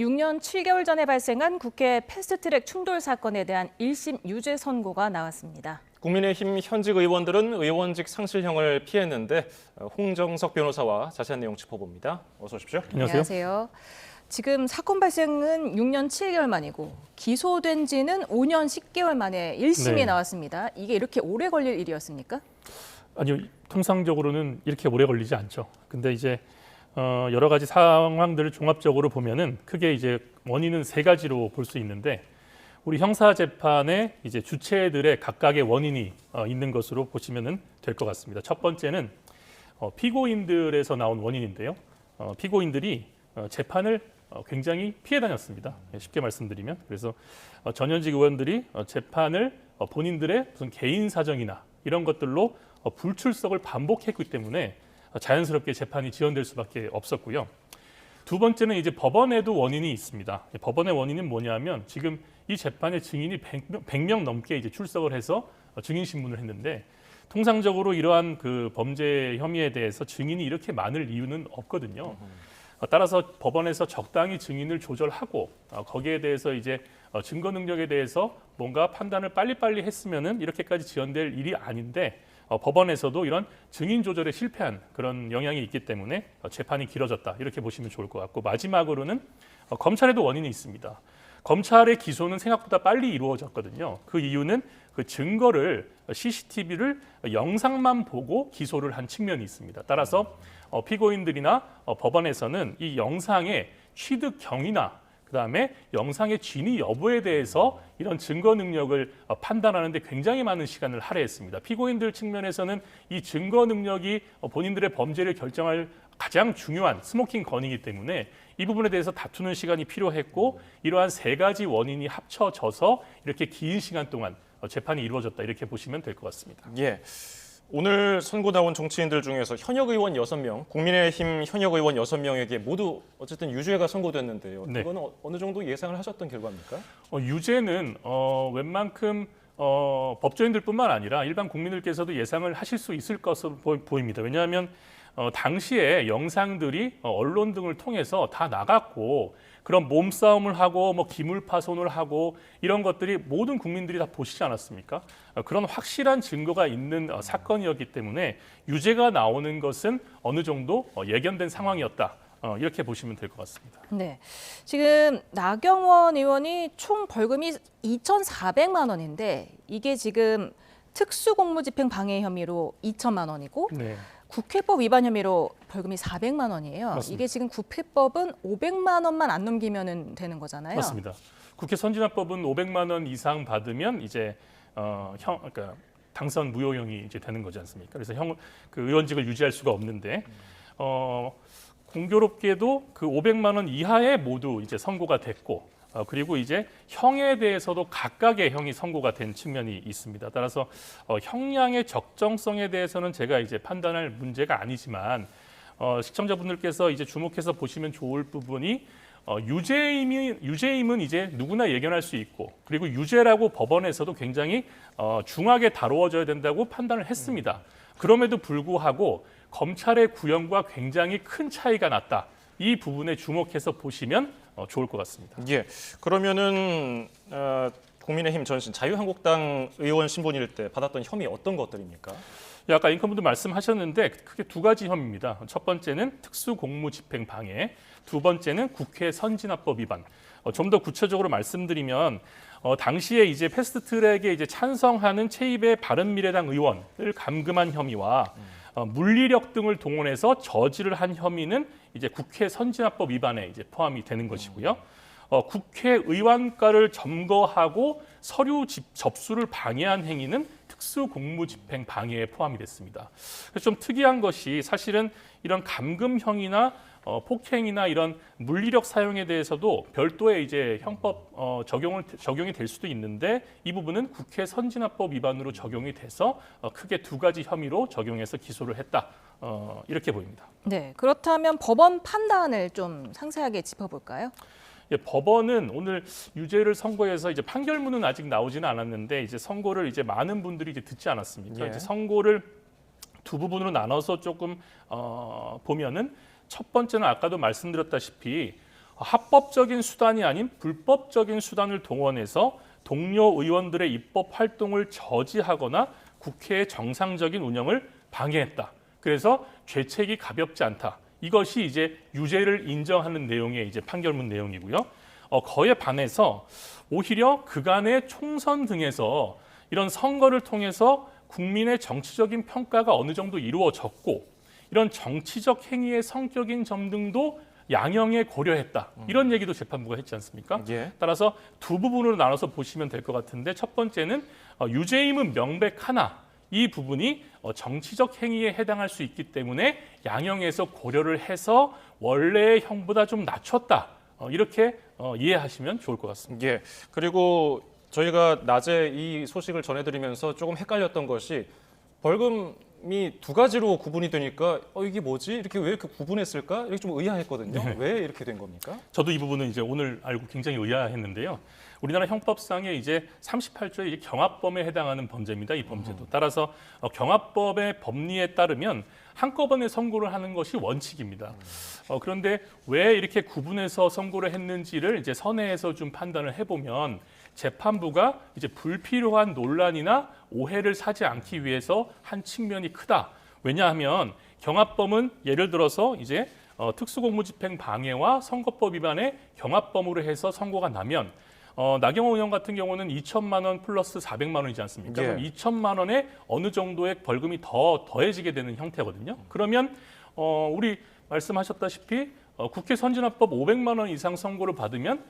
6년 7개월 전에 발생한 국회 패스트트랙 충돌 사건에 대한 1심 유죄 선고가 나왔습니다. 국민의힘 현직 의원들은 의원직 상실형을 피했는데 홍정석 변호사와 자세한 내용 짚어봅니다. 어서 오십시오. 안녕하세요. 지금 사건 발생은 6년 7개월 만이고 기소된 지는 5년 10개월 만에 1심이 나왔습니다. 이게 이렇게 오래 걸릴 일이었습니까? 아니요, 통상적으로는 이렇게 오래 걸리지 않죠. 근데 이제 여러 가지 상황들을 종합적으로 보면은 크게 이제 원인은 세 가지로 볼 수 있는데 우리 형사 재판에 이제 주체들의 각각의 원인이 있는 것으로 보시면은 될 것 같습니다. 첫 번째는 피고인들에서 나온 원인인데요. 피고인들이 재판을 굉장히 피해 다녔습니다. 쉽게 말씀드리면 그래서 전현직 의원들이 재판을 본인들의 무슨 개인 사정이나 이런 것들로 불출석을 반복했기 때문에 자연스럽게 재판이 지연될 수밖에 없었고요. 두 번째는 이제 법원에도 원인이 있습니다. 법원의 원인은 뭐냐면 지금 이 재판에 증인이 100명 넘게 이제 출석을 해서 증인 신문을 했는데 통상적으로 이러한 그 범죄 혐의에 대해서 증인이 이렇게 많을 이유는 없거든요. 따라서 법원에서 적당히 증인을 조절하고 거기에 대해서 이제 증거 능력에 대해서 뭔가 판단을 빨리빨리 했으면은 이렇게까지 지연될 일이 아닌데 법원에서도 이런 증인 조절에 실패한 그런 영향이 있기 때문에 재판이 길어졌다 이렇게 보시면 좋을 것 같고 마지막으로는 검찰에도 원인이 있습니다. 검찰의 기소는 생각보다 빨리 이루어졌거든요. 그 이유는 그 증거를 CCTV를 영상만 보고 기소를 한 측면이 있습니다. 따라서 피고인들이나 법원에서는 이 영상의 취득경위나 그다음에 영상의 진위 여부에 대해서 이런 증거 능력을 판단하는 데 굉장히 많은 시간을 할애했습니다. 피고인들 측면에서는 이 증거 능력이 본인들의 범죄를 결정할 가장 중요한 스모킹 건이기 때문에 이 부분에 대해서 다투는 시간이 필요했고 이러한 세 가지 원인이 합쳐져서 이렇게 긴 시간 동안 재판이 이루어졌다 이렇게 보시면 될 것 같습니다. 예. 오늘 선고 나온 정치인들 중에서 현역 의원 6명, 국민의힘 현역 의원 6명에게 모두 어쨌든 유죄가 선고됐는데요. 네. 이거는 어느 정도 예상을 하셨던 결과입니까? 유죄는 웬만큼 법조인들뿐만 아니라 일반 국민들께서도 예상을 하실 수 있을 것으로 보입니다. 왜냐하면 당시에 영상들이 언론 등을 통해서 다 나갔고 그런 몸싸움을 하고 뭐 기물 파손을 하고 이런 것들이 모든 국민들이 다 보시지 않았습니까? 그런 확실한 증거가 있는 사건이었기 때문에 유죄가 나오는 것은 어느 정도 예견된 상황이었다. 이렇게 보시면 될 것 같습니다. 네, 지금 나경원 의원이 총 벌금이 2,400만 원인데 이게 지금 특수공무집행 방해 혐의로 2천만 원이고 네. 국회법 위반 혐의로 벌금이 400만 원이에요. 맞습니다. 이게 지금 국회법은 500만 원만 안 넘기면 되는 거잖아요. 맞습니다. 국회 선진화법은 500만 원 이상 받으면 이제 그러니까 당선 무효형이 이제 되는 거지 않습니까? 그래서 그 의원직을 유지할 수가 없는데 공교롭게도 그 500만 원 이하에 모두 이제 선고가 됐고 그리고 이제 형에 대해서도 각각의 형이 선고가 된 측면이 있습니다. 따라서 형량의 적정성에 대해서는 제가 이제 판단할 문제가 아니지만 시청자분들께서 이제 주목해서 보시면 좋을 부분이 유죄임은 이제 누구나 예견할 수 있고 그리고 유죄라고 법원에서도 굉장히 중하게 다루어져야 된다고 판단을 했습니다. 그럼에도 불구하고 검찰의 구형과 굉장히 큰 차이가 났다. 이 부분에 주목해서 보시면 좋을 것 같습니다. 예. 그러면은 국민의힘 전신 자유한국당 의원 신분일 때 받았던 혐의 어떤 것들입니까? 아까 앵커분도 말씀하셨는데 크게 두 가지 혐의입니다. 첫 번째는 특수공무집행 방해, 두 번째는 국회 선진화법 위반. 좀 더 구체적으로 말씀드리면 당시에 이제 패스트트랙에 이제 찬성하는 최입의 바른미래당 의원을 감금한 혐의와 물리력 등을 동원해서 저지를 한 혐의는 이제 국회 선진화법 위반에 이제 포함이 되는 것이고요. 국회의원과를 점거하고 서류 접수를 방해한 행위는 특수공무집행 방해에 포함이 됐습니다. 그래서 좀 특이한 것이 사실은 이런 감금형이나 폭행이나 이런 물리력 사용에 대해서도 별도의 이제 형법 적용이 될 수도 있는데 이 부분은 국회 선진화법 위반으로 적용이 돼서 크게 두 가지 혐의로 적용해서 기소를 했다. 이렇게 보입니다. 네, 그렇다면 법원 판단을 좀 상세하게 짚어볼까요? 예, 법원은 오늘 유죄를 선고해서 이제 판결문은 아직 나오지는 않았는데 이제 선고를 이제 많은 분들이 이제 듣지 않았습니까? 예. 이제 선고를 두 부분으로 나눠서 조금 보면은 첫 번째는 아까도 말씀드렸다시피 합법적인 수단이 아닌 불법적인 수단을 동원해서 동료 의원들의 입법 활동을 저지하거나 국회의 정상적인 운영을 방해했다. 그래서 죄책이 가볍지 않다. 이것이 이제 유죄를 인정하는 내용의 이제 판결문 내용이고요. 거에 반해서 오히려 그간의 총선 등에서 이런 선거를 통해서 국민의 정치적인 평가가 어느 정도 이루어졌고 이런 정치적 행위의 성격인 점 등도 양형에 고려했다. 이런 얘기도 재판부가 했지 않습니까? 예. 따라서 두 부분으로 나눠서 보시면 될 것 같은데 첫 번째는 유죄임은 명백하나 이 부분이 정치적 행위에 해당할 수 있기 때문에 양형에서 고려를 해서 원래의 형보다 좀 낮췄다. 이렇게 이해하시면 좋을 것 같습니다. 예. 그리고 저희가 낮에 이 소식을 전해드리면서 조금 헷갈렸던 것이 벌금이 두 가지로 구분이 되니까 이게 뭐지? 왜 이렇게 구분했을까? 이렇게 좀 의아했거든요. 네. 왜 이렇게 된 겁니까? 저도 이 부분은 이제 오늘 알고 굉장히 의아했는데요. 우리나라 형법상에 이제 38조의 이제 경합범에 해당하는 범죄입니다. 이 범죄도. 따라서 경합법의 법리에 따르면 한꺼번에 선고를 하는 것이 원칙입니다. 그런데 왜 이렇게 구분해서 선고를 했는지를 이제 선회에서 좀 판단을 해보면 재판부가 이제 불필요한 논란이나 오해를 사지 않기 위해서 한 측면이 크다. 왜냐하면 경합범은 예를 들어서 이제 특수공무집행 방해와 선거법 위반의 경합범으로 해서 선고가 나면 나경원 의원 같은 경우는 2천만 원 플러스 400만 원이지 않습니까? 예. 그럼 2천만 원에 어느 정도의 벌금이 더해지게 되는 형태거든요. 그러면 우리 말씀하셨다시피 국회 선진화법 500만 원 이상 선고를 받으면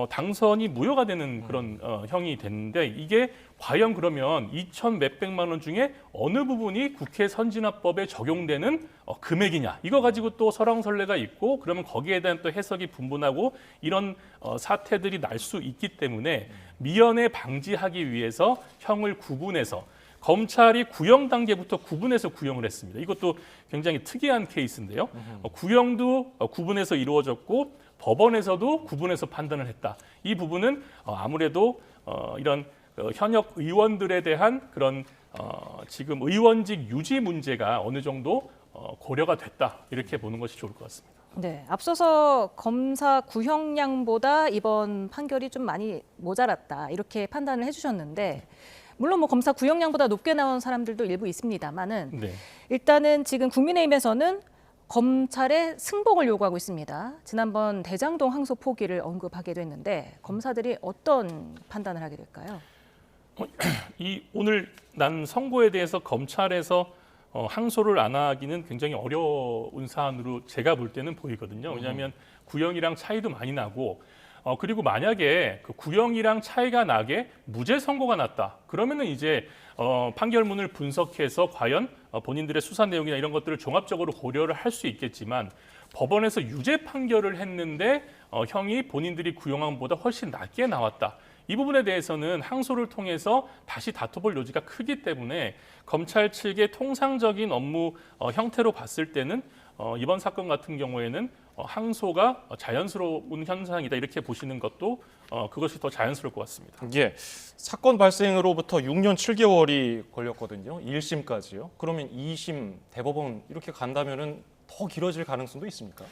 당선이 무효가 되는 그런 형이 됐는데 이게 과연 그러면 2천 몇백만 원 중에 어느 부분이 국회 선진화법에 적용되는 금액이냐 이거 가지고 또 설왕설래가 있고 그러면 거기에 대한 또 해석이 분분하고 이런 사태들이 날 수 있기 때문에 미연에 방지하기 위해서 형을 구분해서 검찰이 구형 단계부터 구분해서 구형을 했습니다. 이것도 굉장히 특이한 케이스인데요. 구형도 구분해서 이루어졌고 법원에서도 구분해서 판단을 했다. 이 부분은 아무래도 이런 현역 의원들에 대한 그런 지금 의원직 유지 문제가 어느 정도 고려가 됐다. 이렇게 보는 것이 좋을 것 같습니다. 네, 앞서서 검사 구형량보다 이번 판결이 좀 많이 모자랐다 이렇게 판단을 해주셨는데 물론 뭐 검사 구형량보다 높게 나온 사람들도 일부 있습니다만은 네. 일단은 지금 국민의힘에서는 검찰의 승복을 요구하고 있습니다. 지난번 대장동 항소 포기를 언급하기도 했는데 검사들이 어떤 판단을 하게 될까요? 이 오늘 난 선고에 대해서 검찰에서 항소를 안 하기는 굉장히 어려운 사안으로 제가 볼 때는 보이거든요. 왜냐하면 구형이랑 차이도 많이 나고 그리고 만약에 그 구형이랑 차이가 나게 무죄 선고가 났다. 그러면은 이제 판결문을 분석해서 과연 본인들의 수사 내용이나 이런 것들을 종합적으로 고려를 할 수 있겠지만 법원에서 유죄 판결을 했는데 형이 본인들이 구형한 것보다 훨씬 낮게 나왔다. 이 부분에 대해서는 항소를 통해서 다시 다퉈볼 여지가 크기 때문에 검찰 측의 통상적인 업무 형태로 봤을 때는 이번 사건 같은 경우에는 항소가 자연스러운 현상이다 이렇게 보시는 것도 그것이 더 자연스러울 것 같습니다. 예, 사건 발생으로부터 6년 7개월이 걸렸거든요. 1심까지요. 그러면 2심, 대법원 이렇게 간다면은 더 길어질 가능성도 있습니까?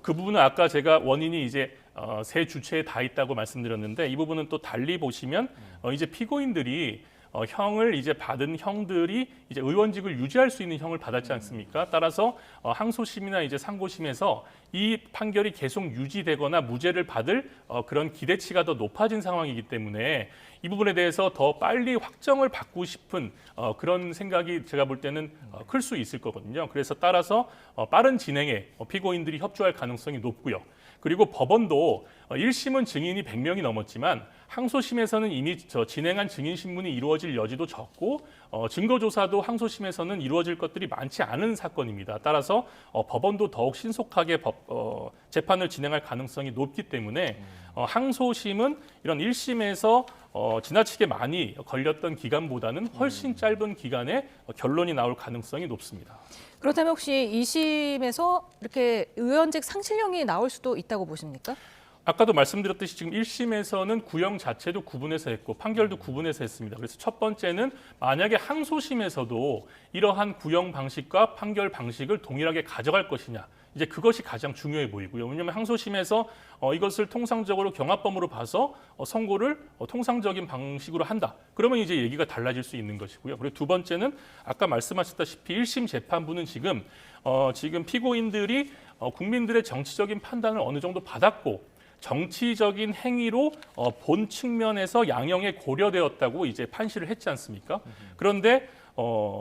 그 부분은 아까 제가 원인이 이제 세 주체에 다 있다고 말씀드렸는데 이 부분은 또 달리 보시면 이제 피고인들이 형을 이제 받은 형들이 이제 의원직을 유지할 수 있는 형을 받았지 않습니까? 따라서 항소심이나 이제 상고심에서 이 판결이 계속 유지되거나 무죄를 받을 그런 기대치가 더 높아진 상황이기 때문에 이 부분에 대해서 더 빨리 확정을 받고 싶은 그런 생각이 제가 볼 때는 클 수 있을 거거든요. 그래서 따라서 빠른 진행에 피고인들이 협조할 가능성이 높고요. 그리고 법원도 1심은 증인이 100명이 넘었지만 항소심에서는 이미 진행한 증인 신문이 이루어질 여지도 적고 증거조사도 항소심에서는 이루어질 것들이 많지 않은 사건입니다. 따라서 법원도 더욱 신속하게 재판을 진행할 가능성이 높기 때문에 항소심은 이런 1심에서 지나치게 많이 걸렸던 기간보다는 훨씬 짧은 기간에 결론이 나올 가능성이 높습니다. 그렇다면 혹시 2심에서 이렇게 의원직 상실형이 나올 수도 있다고 보십니까? 아까도 말씀드렸듯이 지금 1심에서는 구형 자체도 구분해서 했고 판결도 구분해서 했습니다. 그래서 첫 번째는 만약에 항소심에서도 이러한 구형 방식과 판결 방식을 동일하게 가져갈 것이냐 이제 그것이 가장 중요해 보이고요. 왜냐하면 항소심에서 이것을 통상적으로 경합범으로 봐서 선고를 통상적인 방식으로 한다. 그러면 이제 얘기가 달라질 수 있는 것이고요. 그리고 두 번째는 아까 말씀하셨다시피 1심 재판부는 지금 피고인들이 국민들의 정치적인 판단을 어느 정도 받았고 정치적인 행위로 본 측면에서 양형에 고려되었다고 이제 판시를 했지 않습니까? 그런데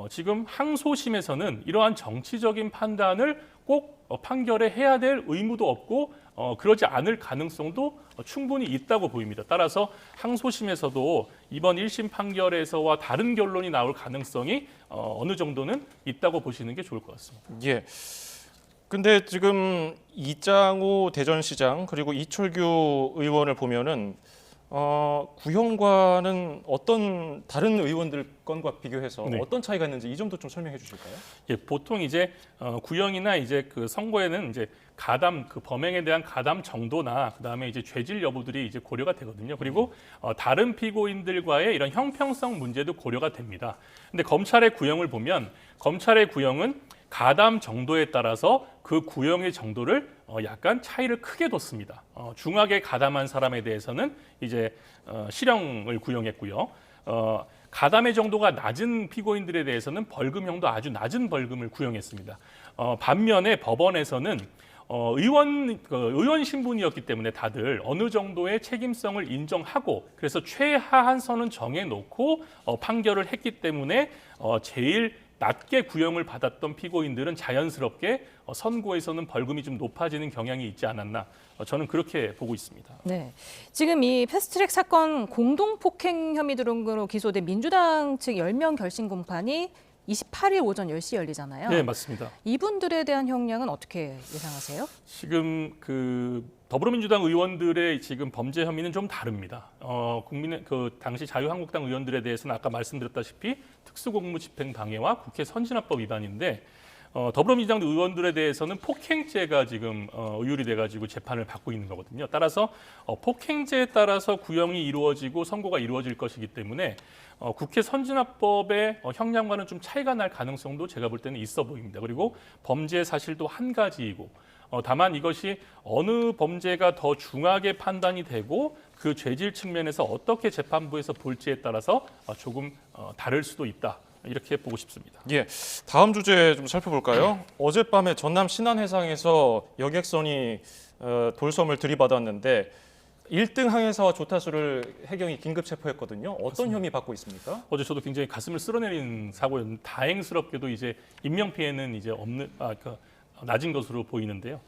지금 항소심에서는 이러한 정치적인 판단을 꼭 판결에 해야 될 의무도 없고 그러지 않을 가능성도 충분히 있다고 보입니다. 따라서 항소심에서도 이번 1심 판결에서와 다른 결론이 나올 가능성이 어느 정도는 있다고 보시는 게 좋을 것 같습니다. 예. 근데 지금 이장우 대전시장 그리고 이철규 의원을 보면은 구형과는 어떤 다른 의원들 건과 비교해서 네. 어떤 차이가 있는지 이 점도 좀 설명해 주실까요? 예, 보통 이제 구형이나 이제 그 선고에는 이제 가담 그 범행에 대한 가담 정도나 그다음에 이제 죄질 여부들이 이제 고려가 되거든요. 그리고 다른 피고인들과의 이런 형평성 문제도 고려가 됩니다. 근데 검찰의 구형을 보면 검찰의 구형은 가담 정도에 따라서 그 구형의 정도를 약간 차이를 크게 뒀습니다. 중하게 가담한 사람에 대해서는 이제 실형을 구형했고요. 가담의 정도가 낮은 피고인들에 대해서는 벌금형도 아주 낮은 벌금을 구형했습니다. 반면에 법원에서는 의원 신분이었기 때문에 다들 어느 정도의 책임성을 인정하고 그래서 최하한 선은 정해놓고 판결을 했기 때문에 제일 낮게 구형을 받았던 피고인들은 자연스럽게 선고에서는 벌금이 좀 높아지는 경향이 있지 않았나 저는 그렇게 보고 있습니다. 네, 지금 이 패스트트랙 사건 공동폭행 혐의 등으로 기소된 민주당 측 10명 결심 공판이 28일 오전 10시 열리잖아요. 네, 맞습니다. 이분들에 대한 형량은 어떻게 예상하세요? 지금 그 더불어민주당 의원들의 지금 범죄 혐의는 좀 다릅니다. 국민의 그 당시 자유한국당 의원들에 대해서는 아까 말씀드렸다시피 특수공무집행 방해와 국회 선진화법 위반인데 더불어민주당 의원들에 대해서는 폭행죄가 지금 의율이 돼가지고 재판을 받고 있는 거거든요. 따라서 폭행죄에 따라서 구형이 이루어지고 선고가 이루어질 것이기 때문에 국회 선진화법의 형량과는 좀 차이가 날 가능성도 제가 볼 때는 있어 보입니다. 그리고 범죄 사실도 한 가지이고 다만 이것이 어느 범죄가 더 중하게 판단이 되고 그 죄질 측면에서 어떻게 재판부에서 볼지에 따라서 조금 다를 수도 있다. 이렇게 보고 싶습니다. 예, 다음 주제 좀 살펴볼까요? 어젯밤에 전남 신안해상에서 여객선이 돌섬을 들이받았는데 1등 항해사와 조타수를 해경이 긴급 체포했거든요. 어떤 맞습니다. 혐의 받고 있습니까? 어제 저도 굉장히 가슴을 쓸어내린 사고였는데 다행스럽게도 이제 인명 피해는 이제 낮은 것으로 보이는데요.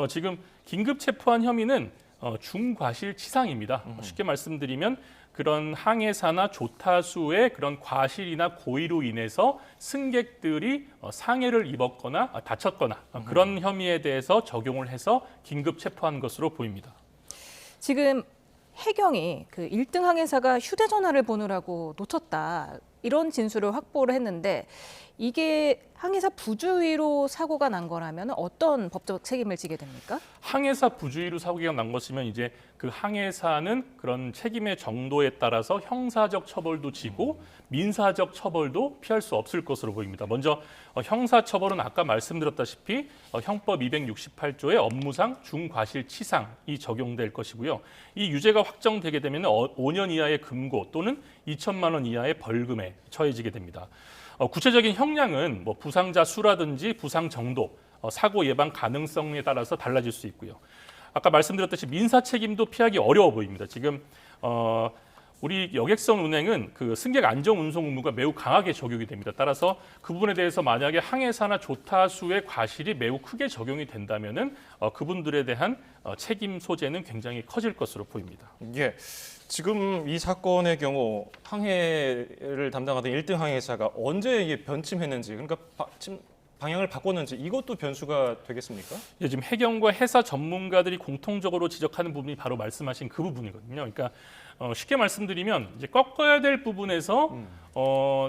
지금 긴급 체포한 혐의는 중과실치상입니다. 쉽게 말씀드리면 그런 항해사나 조타수의 그런 과실이나 고의로 인해서 승객들이 상해를 입었거나 다쳤거나 그런 혐의에 대해서 적용을 해서 긴급 체포한 것으로 보입니다. 지금 해경이 그 1등 항해사가 휴대전화를 보느라고 놓쳤다. 이런 진술을 확보를 했는데 이게 항해사 부주의로 사고가 난 거라면 어떤 법적 책임을 지게 됩니까? 항해사 부주의로 사고가 난 것이면 이제 그 항해사는 그런 책임의 정도에 따라서 형사적 처벌도 지고 민사적 처벌도 피할 수 없을 것으로 보입니다. 먼저 형사 처벌은 아까 말씀드렸다시피 형법 268조의 업무상 중과실치상이 적용될 것이고요. 이 유죄가 확정되게 되면 5년 이하의 금고 또는 2천만 원 이하의 벌금에 처해지게 됩니다. 구체적인 형량은 뭐 부상자 수라든지 부상 정도, 사고 예방 가능성에 따라서 달라질 수 있고요. 아까 말씀드렸듯이 민사 책임도 피하기 어려워 보입니다. 지금 우리 여객선 운행은 그 승객 안전 운송 의무가 매우 강하게 적용이 됩니다. 따라서 그 부분에 대해서 만약에 항해사나 조타수의 과실이 매우 크게 적용이 된다면은 그분들에 대한 책임 소재는 굉장히 커질 것으로 보입니다. 예. 지금 이 사건의 경우 항해를 담당하던 1등 항해사가 언제 이게 변침했는지 그러니까 지금 방향을 바꿨는지 이것도 변수가 되겠습니까? 예, 지금 해경과 해사 전문가들이 공통적으로 지적하는 부분이 바로 말씀하신 그 부분이거든요. 그러니까 쉽게 말씀드리면 이제 꺾어야 될 부분에서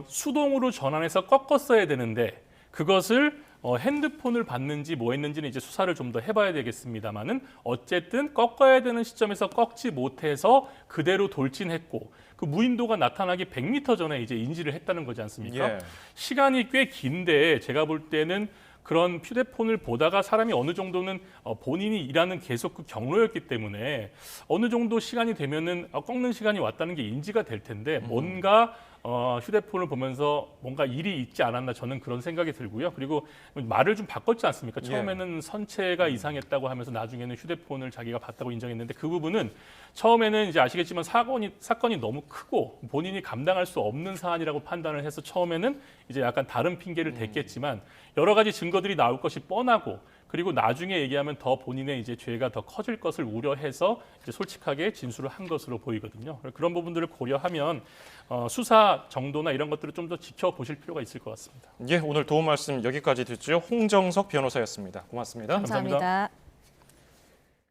수동으로 전환해서 꺾었어야 되는데 그것을 핸드폰을 받는지 뭐 했는지는 이제 수사를 좀 더 해봐야 되겠습니다만은 어쨌든 꺾어야 되는 시점에서 꺾지 못해서 그대로 돌진했고 그 무인도가 나타나기 100m 전에 이제 인지를 했다는 거지 않습니까? 예. 시간이 꽤 긴데 제가 볼 때는 그런 휴대폰을 보다가 사람이 어느 정도는 본인이 일하는 계속 그 경로였기 때문에 어느 정도 시간이 되면은 꺾는 시간이 왔다는 게 인지가 될 텐데 뭔가 휴대폰을 보면서 뭔가 일이 있지 않았나 저는 그런 생각이 들고요. 그리고 말을 좀 바꿨지 않습니까? 처음에는 선체가 이상했다고 하면서 나중에는 휴대폰을 자기가 봤다고 인정했는데 그 부분은 처음에는 이제 아시겠지만 사건이 너무 크고 본인이 감당할 수 없는 사안이라고 판단을 해서 처음에는 이제 약간 다른 핑계를 댔겠지만 여러 가지 증거들이 나올 것이 뻔하고 그리고 나중에 얘기하면 더 본인의 이제 죄가 더 커질 것을 우려해서 이제 솔직하게 진술을 한 것으로 보이거든요. 그런 부분들을 고려하면 수사 정도나 이런 것들을 좀 더 지켜보실 필요가 있을 것 같습니다. 예, 오늘 도움 말씀 여기까지 듣죠. 홍정석 변호사였습니다. 고맙습니다. 감사합니다.